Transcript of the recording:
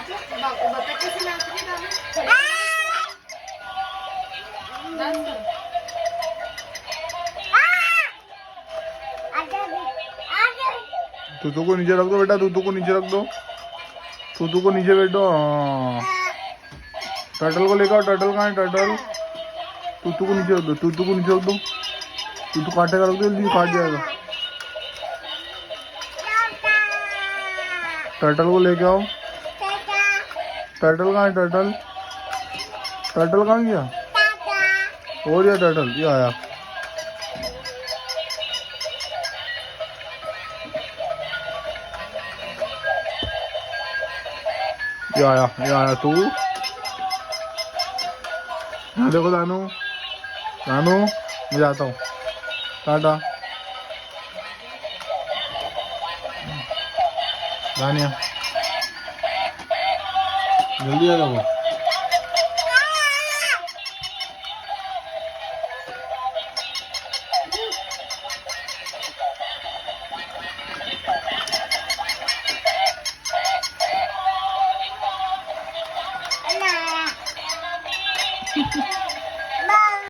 बतख कैसे नाच रही है डांस करो। तूतू को नीचे रख दो बेटा, तूतू को नीचे रख दो, तूतू को नीचे बैठो। हाँ टर्टल को लेकर आओ, टर्टल कहाँ है टर्टल? तूतू को नीचे रख दो, तूतू को नीचे रख दो, तूतू काटेगा, रख दो जल्दी, काट जाएगा। टर्टल को लेके आओ। टर्टल कहाँ है टर्टल? टर्टल कहाँ गया? और या टर्टल ये आया। ये आया तू। यहाँ देखो दानू, दानू मैं जाता हूँ, टाटा। दानिया जल्दी आ जाओ।